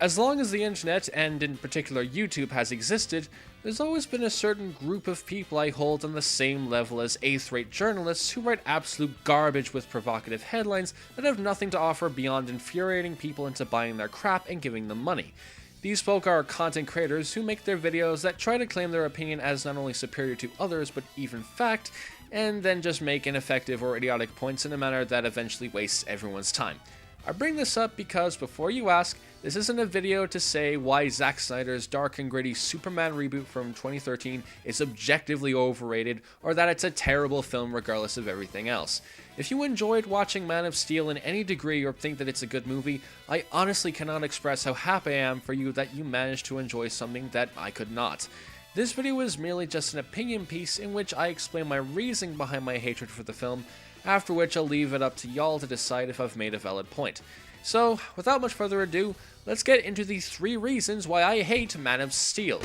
As long as the internet, and in particular YouTube, has existed, there's always been a certain group of people I hold on the same level as 8th-rate journalists who write absolute garbage with provocative headlines that have nothing to offer beyond infuriating people into buying their crap and giving them money. These folk are content creators who make their videos that try to claim their opinion as not only superior to others but even fact, and then just make ineffective or idiotic points in a manner that eventually wastes everyone's time. I bring this up because, before you ask, this isn't a video to say why Zack Snyder's dark and gritty Superman reboot from 2013 is objectively overrated, or that it's a terrible film regardless of everything else. If you enjoyed watching Man of Steel in any degree or think that it's a good movie, I honestly cannot express how happy I am for you that you managed to enjoy something that I could not. This video is merely just an opinion piece in which I explain my reasoning behind my hatred for the film, after which I'll leave it up to y'all to decide if I've made a valid point. So, without much further ado, let's get into the 3 reasons why I hate Man of Steel.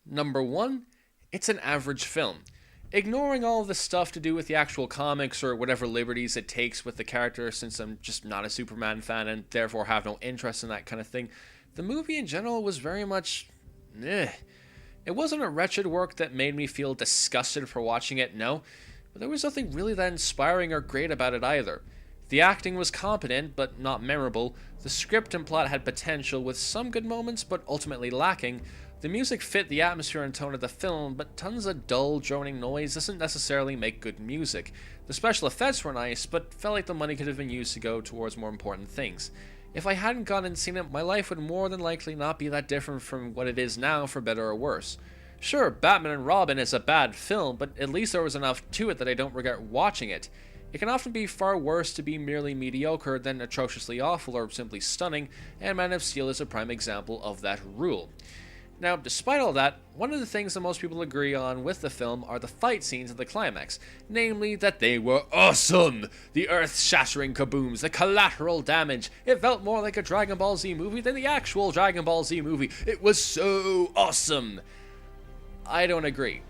Number 1, it's an average film. Ignoring all of the stuff to do with the actual comics or whatever liberties it takes with the character, since I'm just not a Superman fan and therefore have no interest in that kind of thing, the movie in general was very much eh. It wasn't a wretched work that made me feel disgusted for watching it, no, but there was nothing really that inspiring or great about it either. The acting was competent, but not memorable. The script and plot had potential, with some good moments, but ultimately lacking. The music fit the atmosphere and tone of the film, but tons of dull, droning noise doesn't necessarily make good music. The special effects were nice, but felt like the money could have been used to go towards more important things. If I hadn't gone and seen it, my life would more than likely not be that different from what it is now, for better or worse. Sure, Batman and Robin is a bad film, but at least there was enough to it that I don't regret watching it. It can often be far worse to be merely mediocre than atrociously awful or simply stunning, and Man of Steel is a prime example of that rule. Now, despite all that, one of the things that most people agree on with the film are the fight scenes at the climax, namely that they were awesome! The earth-shattering kabooms, the collateral damage. It felt more like a Dragon Ball Z movie than the actual Dragon Ball Z movie. It was so awesome! I don't agree.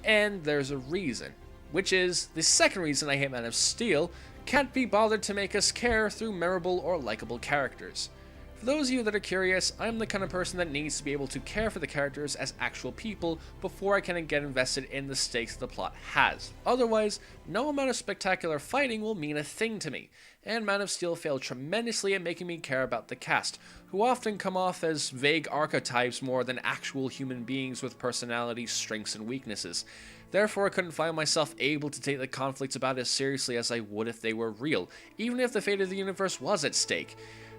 And there's a reason, which is the second reason I hate Man of Steel: can't be bothered to make us care through memorable or likable characters. For those of you that are curious, I'm the kind of person that needs to be able to care for the characters as actual people before I can get invested in the stakes the plot has. Otherwise, no amount of spectacular fighting will mean a thing to me, and Man of Steel failed tremendously at making me care about the cast, who often come off as vague archetypes more than actual human beings with personalities, strengths, and weaknesses. Therefore, I couldn't find myself able to take the conflicts about as seriously as I would if they were real, even if the fate of the universe was at stake.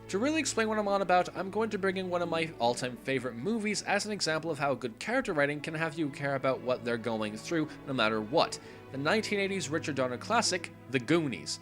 To really explain what I'm on about, I'm going to bring in one of my all-time favorite movies as an example of how good character writing can have you care about what they're going through no matter what. The 1980s Richard Donner classic, The Goonies.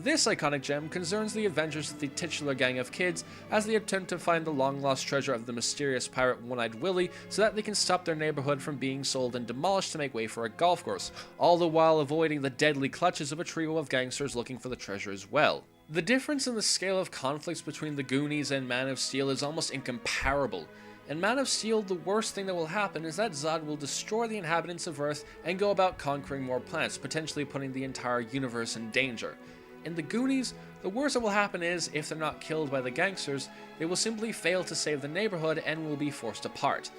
This iconic gem concerns the adventures of the titular gang of kids as they attempt to find the long-lost treasure of the mysterious pirate One-Eyed Willie so that they can stop their neighborhood from being sold and demolished to make way for a golf course, all the while avoiding the deadly clutches of a trio of gangsters looking for the treasure as well. The difference in the scale of conflicts between The Goonies and Man of Steel is almost incomparable. In Man of Steel, the worst thing that will happen is that Zod will destroy the inhabitants of Earth and go about conquering more planets, potentially putting the entire universe in danger. In The Goonies, the worst that will happen is, if they're not killed by the gangsters, they will simply fail to save the neighborhood and will be forced apart.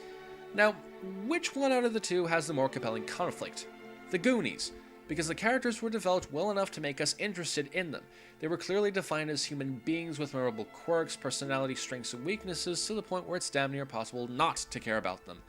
Now, which one out of the two has the more compelling conflict? The Goonies, because the characters were developed well enough to make us interested in them. They were clearly defined as human beings with memorable quirks, personality, strengths, and weaknesses to the point where it's damn near possible not to care about them.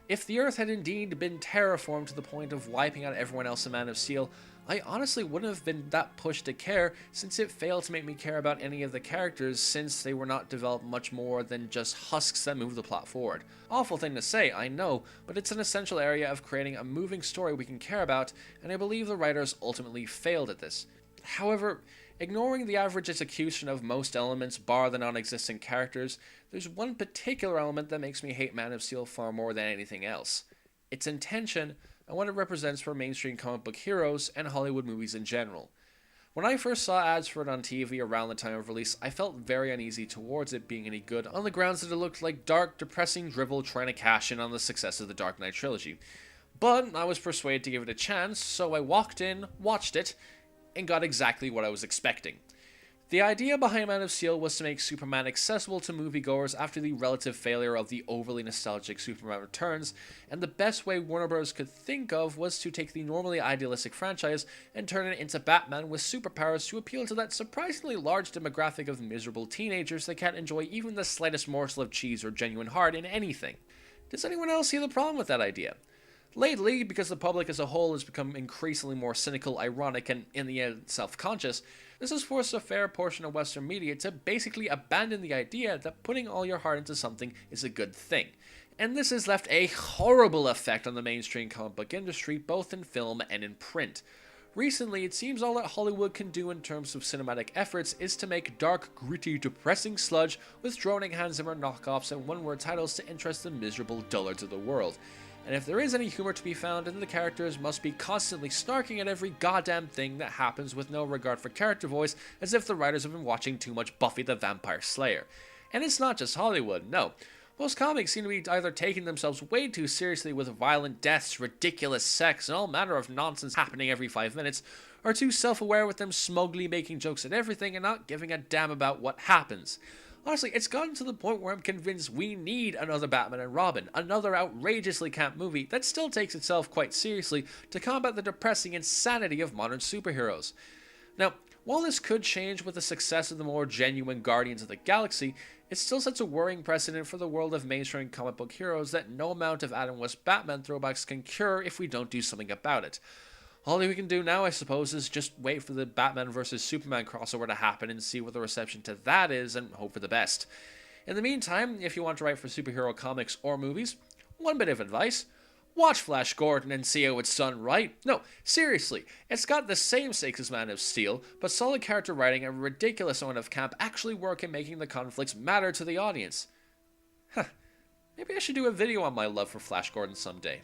If the Earth had indeed been terraformed to the point of wiping out everyone else in Man of Steel, I honestly wouldn't have been that pushed to care, since it failed to make me care about any of the characters since they were not developed much more than just husks that move the plot forward. Awful thing to say, I know, but it's an essential area of creating a moving story we can care about, and I believe the writers ultimately failed at this. However, ignoring the average execution of most elements bar the non-existent characters, there's one particular element that makes me hate Man of Steel far more than anything else. Its intention, and what it represents for mainstream comic book heroes and Hollywood movies in general. When I first saw ads for it on TV around the time of release, I felt very uneasy towards it being any good on the grounds that it looked like dark, depressing drivel trying to cash in on the success of the Dark Knight trilogy. But I was persuaded to give it a chance, so I walked in, watched it, and got exactly what I was expecting. The idea behind Man of Steel was to make Superman accessible to moviegoers after the relative failure of the overly nostalgic Superman Returns, and the best way Warner Bros. Could think of was to take the normally idealistic franchise and turn it into Batman with superpowers to appeal to that surprisingly large demographic of miserable teenagers that can't enjoy even the slightest morsel of cheese or genuine heart in anything. Does anyone else see the problem with that idea? Lately, because the public as a whole has become increasingly more cynical, ironic, and in the end self-conscious, this has forced a fair portion of Western media to basically abandon the idea that putting all your heart into something is a good thing. And this has left a horrible effect on the mainstream comic book industry, both in film and in print. Recently, it seems all that Hollywood can do in terms of cinematic efforts is to make dark, gritty, depressing sludge with droning Hans Zimmer knockoffs and one-word titles to interest the miserable dullards of the world. And if there is any humor to be found, then the characters must be constantly snarking at every goddamn thing that happens with no regard for character voice, as if the writers have been watching too much Buffy the Vampire Slayer. And it's not just Hollywood, no. Most comics seem to be either taking themselves way too seriously with violent deaths, ridiculous sex, and all manner of nonsense happening every 5 minutes, or too self-aware with them smugly making jokes at everything and not giving a damn about what happens. Honestly, it's gotten to the point where I'm convinced we need another Batman and Robin, another outrageously camp movie that still takes itself quite seriously to combat the depressing insanity of modern superheroes. Now, while this could change with the success of the more genuine Guardians of the Galaxy, it still sets a worrying precedent for the world of mainstream comic book heroes that no amount of Adam West Batman throwbacks can cure if we don't do something about it. All we can do now, I suppose, is just wait for the Batman vs. Superman crossover to happen and see what the reception to that is and hope for the best. In the meantime, if you want to write for superhero comics or movies, one bit of advice: watch Flash Gordon and see how it's done right. No, seriously, it's got the same stakes as Man of Steel, but solid character writing and a ridiculous amount of camp actually work in making the conflicts matter to the audience. Maybe I should do a video on my love for Flash Gordon someday.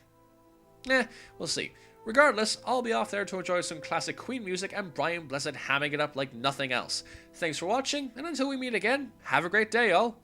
We'll see. Regardless, I'll be off there to enjoy some classic Queen music and Brian Blessed hamming it up like nothing else. Thanks for watching, and until we meet again, have a great day, y'all.